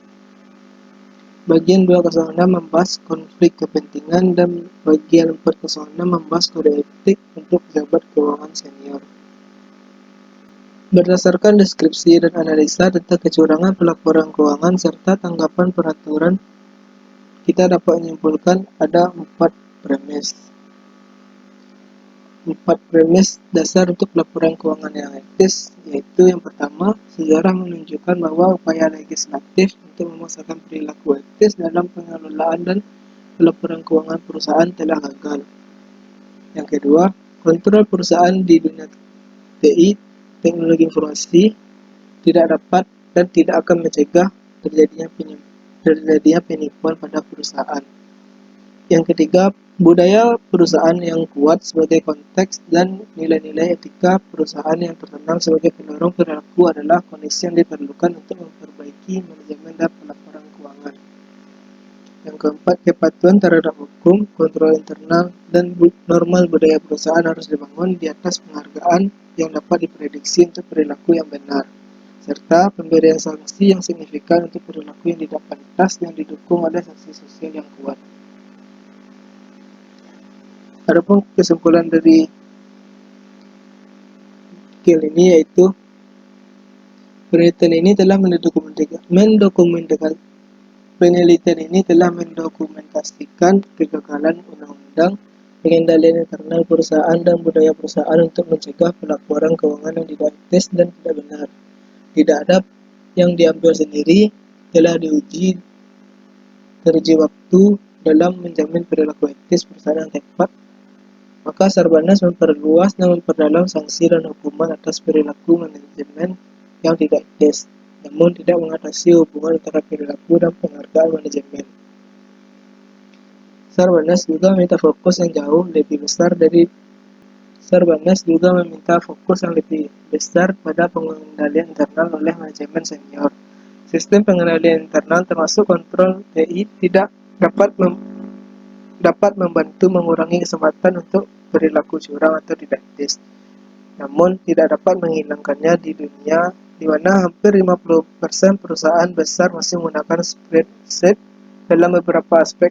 Bagian 206 membahas konflik kepentingan dan bagian 406 membahas kode etik untuk pejabat keuangan senior. Berdasarkan deskripsi dan analisa tentang kecurangan pelaporan keuangan serta tanggapan peraturan, kita dapat menyimpulkan ada 4 premis dasar untuk pelaporan keuangan yang etis, yaitu yang pertama, sejarah menunjukkan bahwa upaya legislatif untuk memaksakan perilaku etis dalam pengelolaan dan pelaporan keuangan perusahaan telah gagal. Yang kedua, kontrol perusahaan di dunia TI, teknologi informasi, tidak dapat dan tidak akan mencegah terjadinya penipuan pada perusahaan. Yang ketiga, budaya perusahaan yang kuat sebagai konteks dan nilai-nilai etika perusahaan yang terkenal sebagai pendorong perilaku adalah kondisi yang diperlukan untuk memperbaiki manajemen dan pelaporan keuangan. Yang keempat, kepatuhan terhadap hukum, kontrol internal, dan normal budaya perusahaan harus dibangun di atas penghargaan yang dapat diprediksi untuk perilaku yang benar, serta pemberian sanksi yang signifikan untuk perilaku yang tidak pantas yang didukung oleh sanksi sosial yang kuat. Adapun kesimpulan dari artikel ini yaitu penelitian ini telah mendokumentasikan kegagalan undang-undang pengendalian internal perusahaan dan budaya perusahaan untuk mencegah pelaporan keuangan yang tidak etis dan tidak benar. Tidak ada yang diambil sendiri, telah teruji waktu dalam menjamin perilaku etis perusahaan yang tepat. Maka Sarbanas memperluas dan memperdalam sanksi dan hukuman atas perilaku manajemen yang tidak etis, namun tidak mengatasi hubungan antara perilaku dan penghargaan manajemen. Sarbanas juga meminta fokus yang lebih besar pada pengendalian internal oleh manajemen senior. Sistem pengendalian internal termasuk kontrol TI tidak dapat membantu mengurangi kesempatan untuk perilaku curang atau tidak etis, namun tidak dapat menghilangkannya di dunia di mana hampir 50% perusahaan besar masih menggunakan spreadsheet dalam beberapa aspek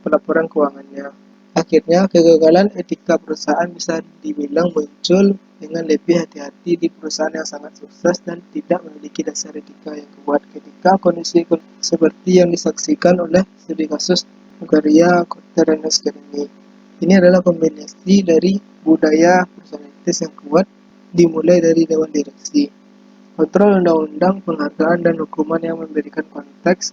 pelaporan keuangannya. Akhirnya, kegagalan etika perusahaan bisa dibilang muncul dengan lebih hati-hati di perusahaan yang sangat sukses dan tidak memiliki dasar etika yang kuat ketika kondisi seperti yang disaksikan oleh studi kasus Bulgaria, Kotter, dan Academy. Ini adalah kombinasi dari budaya perusahaan etis yang kuat, dimulai dari dewan direksi, kontrol undang-undang, penghargaan, dan hukuman yang memberikan konteks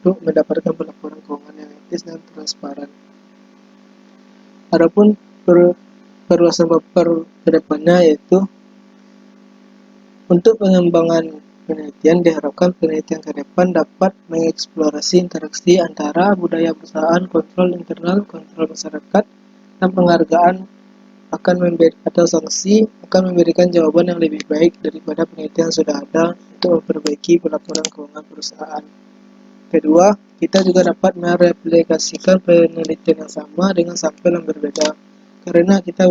untuk mendapatkan pelaporan keuangan yang etis dan transparan. Adapun perluasan paper kedepannya yaitu untuk pengembangan penelitian, diharapkan penelitian ke depan dapat mengeksplorasi interaksi antara budaya perusahaan, kontrol internal, kontrol masyarakat, dan penghargaan atau sanksi akan memberikan jawaban yang lebih baik daripada penelitian yang sudah ada untuk memperbaiki pelaporan keuangan perusahaan. Kedua, kita juga dapat mereplikasikan penelitian yang sama dengan sampel yang berbeda. Karena kita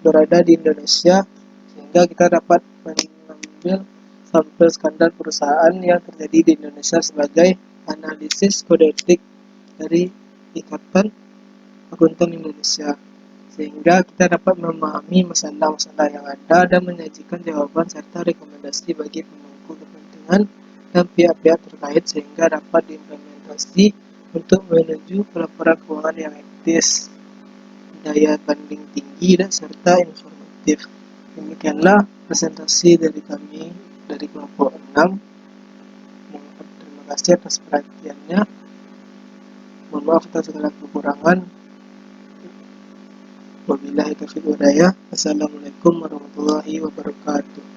berada di Indonesia, sehingga kita dapat mengambil sampel skandal perusahaan yang terjadi di Indonesia sebagai analisis kode etik dari Ikatan Akuntan Indonesia, sehingga kita dapat memahami masalah-masalah yang ada dan menyajikan jawaban serta rekomendasi bagi pemangku kepentingan dan pihak-pihak terkait sehingga dapat diimplementasi untuk menuju pelaporan keuangan yang etis, daya banding tinggi, dan serta informatif. Demikianlah presentasi dari kami dari kelompok 6. Terima kasih atas perhatiannya. Mohon maaf atas segala kekurangan. Wabillahi taufiq walhidayah. Wassalamualaikum warahmatullahi wabarakatuh.